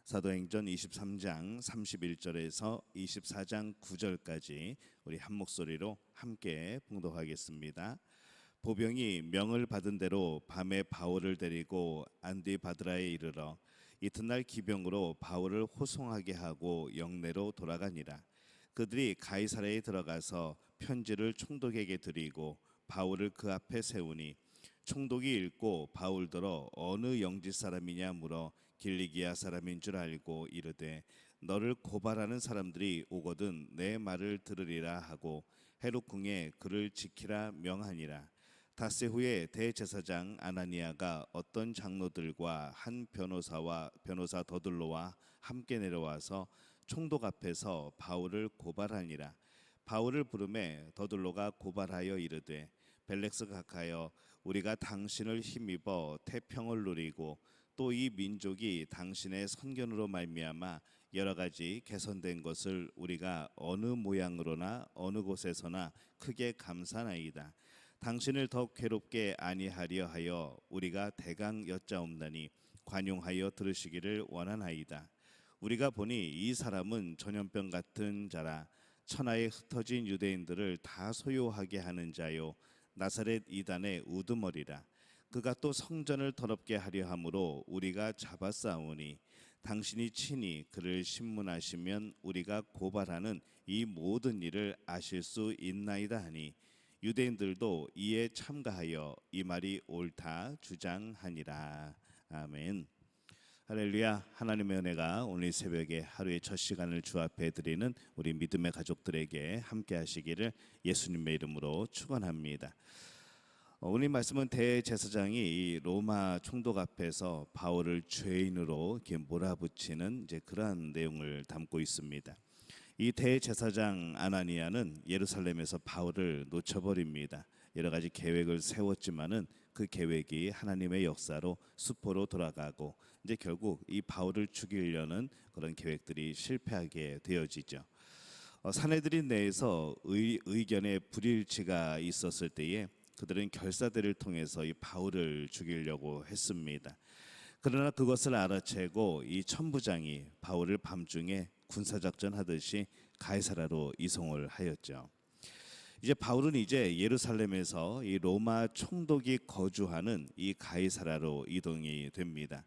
사도행전 23장 31절에서 24장 9절까지 우리 한 목소리로 함께 봉독하겠습니다. 보병이 명을 받은 대로 밤에 바울을 데리고 안디바드라에 이르러 이튿날 기병으로 바울을 호송하게 하고 영내로 돌아가니라. 그들이 가이사랴에 들어가서 편지를 총독에게 드리고 바울을 그 앞에 세우니 총독이 읽고 바울더러 어느 영지 사람이냐 물어 길리기아 사람인 줄 알고 이르되 너를 고발하는 사람들이 오거든 내 말을 들으리라 하고 헤롯궁에 그를 지키라 명하니라. 닷새 후에 대제사장 아나니아가 어떤 장로들과 한 변호사 더둘로와 함께 내려와서 총독 앞에서 바울을 고발하니라. 바울을 부르매 더둘로가 고발하여 이르되 벨렉스 각하여 우리가 당신을 힘입어 태평을 누리고 또 이 민족이 당신의 선견으로 말미암아 여러 가지 개선된 것을 우리가 어느 모양으로나 어느 곳에서나 크게 감사나이다. 당신을 더 괴롭게 아니하려 하여 우리가 대강 여짜옵나니 관용하여 들으시기를 원하나이다. 우리가 보니 이 사람은 전염병 같은 자라 천하에 흩어진 유대인들을 다 소요하게 하는 자요 나사렛 이단의 우두머리라. 그가 또 성전을 더럽게 하려 함으로 우리가 잡아싸우니 당신이 친히 그를 신문하시면 우리가 고발하는 이 모든 일을 아실 수 있나이다 하니 유대인들도 이에 참가하여 이 말이 옳다 주장하니라. 아멘. 할렐루야. 하나님의 은혜가 오늘 새벽에 하루의 첫 시간을 주 앞에 드리는 우리 믿음의 가족들에게 함께 하시기를 예수님의 이름으로 축원합니다. 오늘 말씀은 대제사장이 이 로마 총독 앞에서 바울을 죄인으로 이렇게 몰아붙이는 그러한 내용을 담고 있습니다. 이 대제사장 아나니아는 예루살렘에서 바울을 놓쳐버립니다. 여러 가지 계획을 세웠지만은 그 계획이 하나님의 역사로 수포로 돌아가고 결국 이 바울을 죽이려는 그런 계획들이 실패하게 되어지죠. 사내들인 내에서 의견의 불일치가 있었을 때에 그들은 결사대를 통해서 이 바울을 죽이려고 했습니다. 그러나 그것을 알아채고 이 천부장이 바울을 밤중에 군사작전 하듯이 가이사랴로 이송을 하였죠. 바울은 예루살렘에서 이 로마 총독이 거주하는 이 가이사랴로 이동이 됩니다.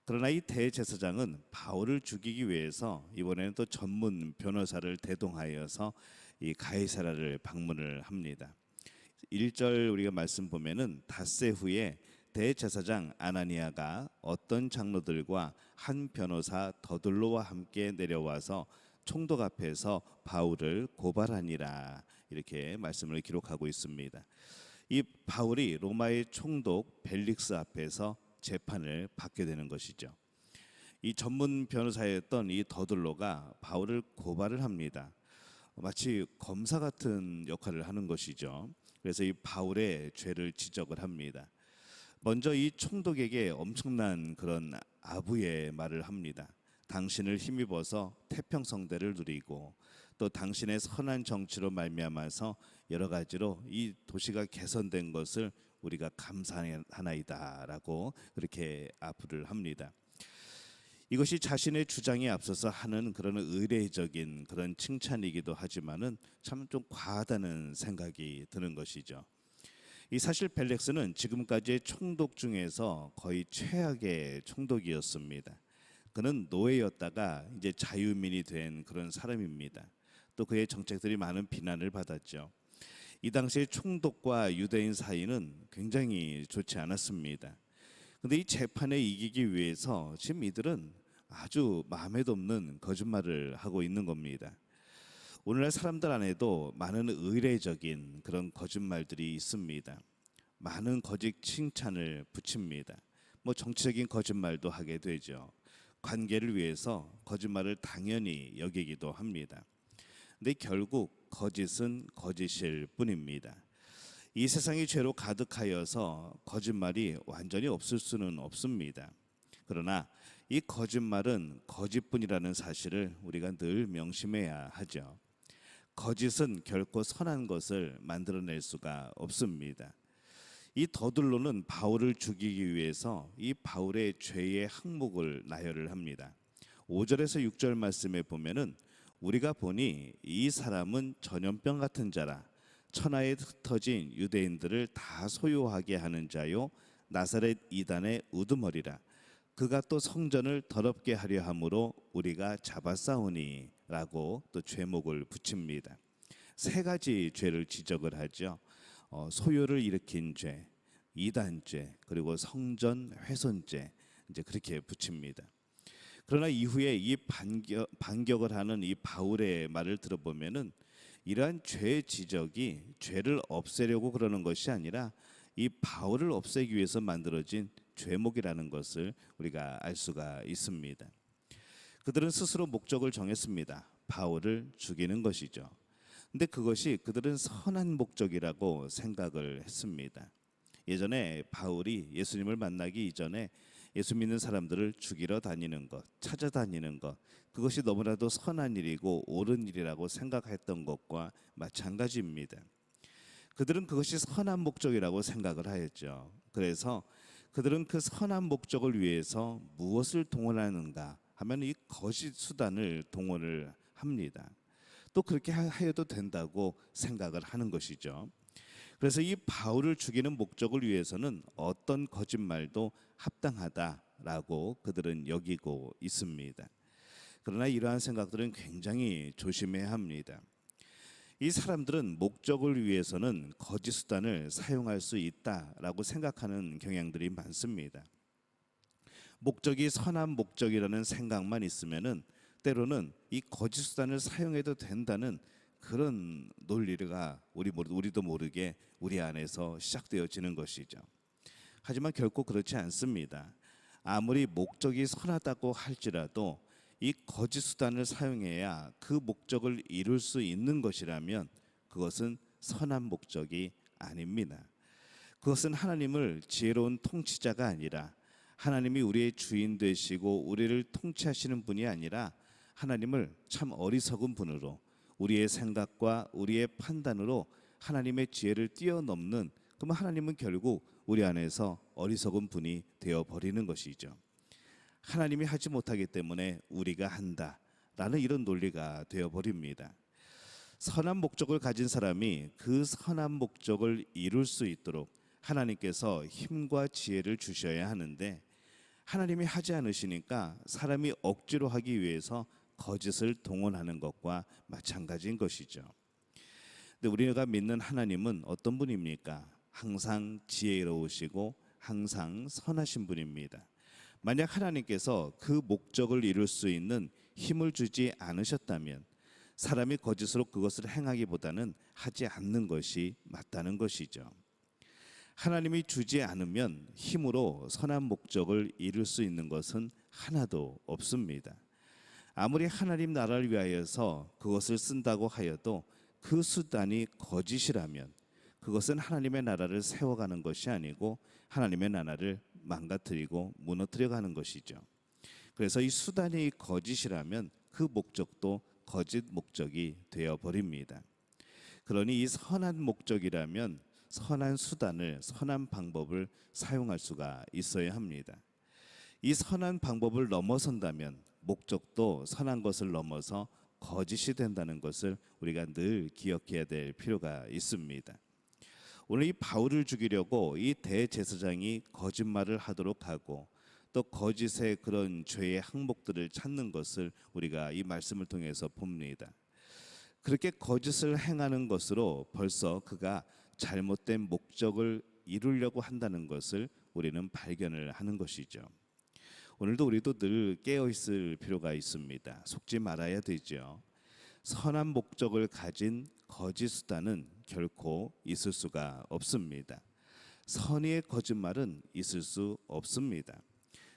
그러나 이 대제사장은 바울을 죽이기 위해서 이번에는 또 전문 변호사를 대동하여서 이 가이사랴를 방문을 합니다. 1절 우리가 말씀 보면은 닷새 후에 대제사장 아나니아가 어떤 장로들과 한 변호사 더둘로와 함께 내려와서 총독 앞에서 바울을 고발하니라 이렇게 말씀을 기록하고 있습니다. 이 바울이 로마의 총독 벨릭스 앞에서 재판을 받게 되는 것이죠. 이 전문 변호사였던 이 더둘로가 바울을 고발을 합니다. 마치 검사 같은 역할을 하는 것이죠. 그래서 이 바울의 죄를 지적을 합니다. 먼저 이 총독에게 엄청난 그런 아부의 말을 합니다. 당신을 힘입어서 태평성대를 누리고 또 당신의 선한 정치로 말미암아서 여러 가지로 이 도시가 개선된 것을 우리가 감사하나이다라고 그렇게 아부를 합니다. 이것이 자신의 주장에 앞서서 하는 그런 의례적인 그런 칭찬이기도 하지만은 참 좀 과하다는 생각이 드는 것이죠. 이 사실 벨렉스는 지금까지의 총독 중에서 거의 최악의 총독이었습니다. 그는 노예였다가 이제 자유민이 된 그런 사람입니다. 또 그의 정책들이 많은 비난을 받았죠. 이 당시에 총독과 유대인 사이는 굉장히 좋지 않았습니다. 근데 이 재판에 이기기 위해서 지금 이들은 아주 마음에도 없는 거짓말을 하고 있는 겁니다. 오늘날 사람들 안에도 많은 의례적인 그런 거짓말들이 있습니다. 많은 거짓 칭찬을 붙입니다. 정치적인 거짓말도 하게 되죠. 관계를 위해서 거짓말을 당연히 여기기도 합니다. 근데 결국 거짓은 거짓일 뿐입니다. 이 세상이 죄로 가득하여서 거짓말이 완전히 없을 수는 없습니다. 그러나 이 거짓말은 거짓뿐이라는 사실을 우리가 늘 명심해야 하죠. 거짓은 결코 선한 것을 만들어낼 수가 없습니다. 이 더둘로는 바울을 죽이기 위해서 이 바울의 죄의 항목을 나열을 합니다. 5절에서 6절 말씀에 보면은 우리가 보니 이 사람은 전염병 같은 자라 천하에 흩어진 유대인들을 다 소유하게 하는 자요 나사렛 이단의 우두머리라. 그가 또 성전을 더럽게 하려 함으로 우리가 잡아싸우니라고 또 죄목을 붙입니다. 세 가지 죄를 지적을 하죠. 소유를 일으킨 죄, 이단죄, 그리고 성전 훼손죄, 이제 그렇게 붙입니다. 그러나 이후에 이 반격을 하는 이 바울의 말을 들어보면은 이러한 죄 지적이 죄를 없애려고 그러는 것이 아니라 이 바울을 없애기 위해서 만들어진 죄목이라는 것을 우리가 알 수가 있습니다. 그들은 스스로 목적을 정했습니다. 바울을 죽이는 것이죠. 근데 그것이 그들은 선한 목적이라고 생각을 했습니다. 예전에 바울이 예수님을 만나기 이전에 예수 믿는 사람들을 죽이러 다니는 것, 찾아다니는 것, 그것이 너무나도 선한 일이고 옳은 일이라고 생각했던 것과 마찬가지입니다. 그들은 그것이 선한 목적이라고 생각을 하였죠. 그래서 그들은 그 선한 목적을 위해서 무엇을 동원하는가 하면 이 거짓 수단을 동원을 합니다. 또 그렇게 하여도 된다고 생각을 하는 것이죠. 그래서 이 바울을 죽이는 목적을 위해서는 어떤 거짓말도 합당하다라고 그들은 여기고 있습니다. 그러나 이러한 생각들은 굉장히 조심해야 합니다. 이 사람들은 목적을 위해서는 거짓 수단을 사용할 수 있다라고 생각하는 경향들이 많습니다. 목적이 선한 목적이라는 생각만 있으면은 때로는 이 거짓 수단을 사용해도 된다는 그런 논리가 우리도 모르게 우리 안에서 시작되어지는 것이죠. 하지만 결코 그렇지 않습니다. 아무리 목적이 선하다고 할지라도 이 거짓 수단을 사용해야 그 목적을 이룰 수 있는 것이라면 그것은 선한 목적이 아닙니다. 그것은 하나님을 지혜로운 통치자가 아니라 하나님이 우리의 주인 되시고 우리를 통치하시는 분이 아니라 하나님을 참 어리석은 분으로 우리의 생각과 우리의 판단으로 하나님의 지혜를 뛰어넘는, 그러면 하나님은 결국 우리 안에서 어리석은 분이 되어버리는 것이죠. 하나님이 하지 못하기 때문에 우리가 한다라는 이런 논리가 되어버립니다. 선한 목적을 가진 사람이 그 선한 목적을 이룰 수 있도록 하나님께서 힘과 지혜를 주셔야 하는데 하나님이 하지 않으시니까 사람이 억지로 하기 위해서 거짓을 동원하는 것과 마찬가지인 것이죠. 근데 우리가 믿는 하나님은 어떤 분입니까? 항상 지혜로우시고 항상 선하신 분입니다. 만약 하나님께서 그 목적을 이룰 수 있는 힘을 주지 않으셨다면 사람이 거짓으로 그것을 행하기보다는 하지 않는 것이 맞다는 것이죠. 하나님이 주지 않으면 힘으로 선한 목적을 이룰 수 있는 것은 하나도 없습니다. 아무리 하나님 나라를 위하여서 그것을 쓴다고 하여도 그 수단이 거짓이라면 그것은 하나님의 나라를 세워가는 것이 아니고 하나님의 나라를 망가뜨리고 무너뜨려가는 것이죠. 그래서 이 수단이 거짓이라면 그 목적도 거짓 목적이 되어버립니다. 그러니 이 선한 목적이라면 선한 수단을, 선한 방법을 사용할 수가 있어야 합니다. 이 선한 방법을 넘어선다면 목적도 선한 것을 넘어서 거짓이 된다는 것을 우리가 늘 기억해야 될 필요가 있습니다. 오늘 이 바울을 죽이려고 이 대제사장이 거짓말을 하도록 하고 또 거짓의 그런 죄의 항목들을 찾는 것을 우리가 이 말씀을 통해서 봅니다. 그렇게 거짓을 행하는 것으로 벌써 그가 잘못된 목적을 이루려고 한다는 것을 우리는 발견을 하는 것이죠. 오늘도 우리도 늘 깨어 있을 필요가 있습니다. 속지 말아야 되죠. 선한 목적을 가진 거짓 수단은 결코 있을 수가 없습니다. 선의의 거짓말은 있을 수 없습니다.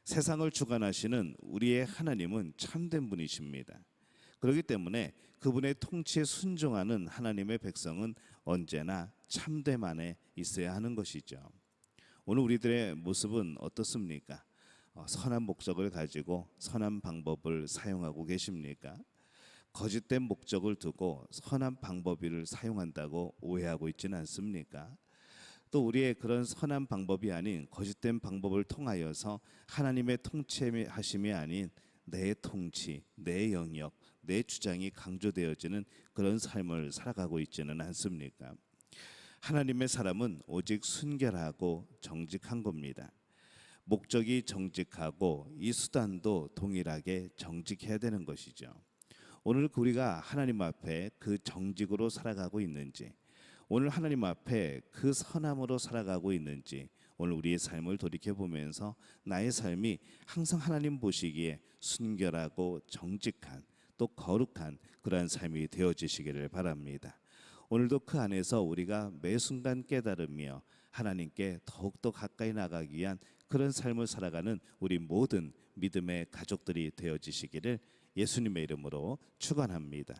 세상을 주관하시는 우리의 하나님은 참된 분이십니다. 그렇기 때문에 그분의 통치에 순종하는 하나님의 백성은 언제나 참됨 안에 있어야 하는 것이죠. 오늘 우리들의 모습은 어떻습니까? 선한 목적을 가지고 선한 방법을 사용하고 계십니까? 거짓된 목적을 두고 선한 방법을 사용한다고 오해하고 있지는 않습니까? 또 우리의 그런 선한 방법이 아닌 거짓된 방법을 통하여서 하나님의 통치하심이 아닌 내 통치, 내 영역, 내 주장이 강조되어지는 그런 삶을 살아가고 있지는 않습니까? 하나님의 사람은 오직 순결하고 정직한 겁니다. 목적이 정직하고 이 수단도 동일하게 정직해야 되는 것이죠. 오늘 우리가 하나님 앞에 그 정직으로 살아가고 있는지, 오늘 하나님 앞에 그 선함으로 살아가고 있는지, 오늘 우리의 삶을 돌이켜보면서 나의 삶이 항상 하나님 보시기에 순결하고 정직한 또 거룩한 그러한 삶이 되어지시기를 바랍니다. 오늘도 그 안에서 우리가 매 순간 깨달으며 하나님께 더욱더 가까이 나가기 위한 그런 삶을 살아가는 우리 모든 믿음의 가족들이 되어지시기를 예수님의 이름으로 축원합니다.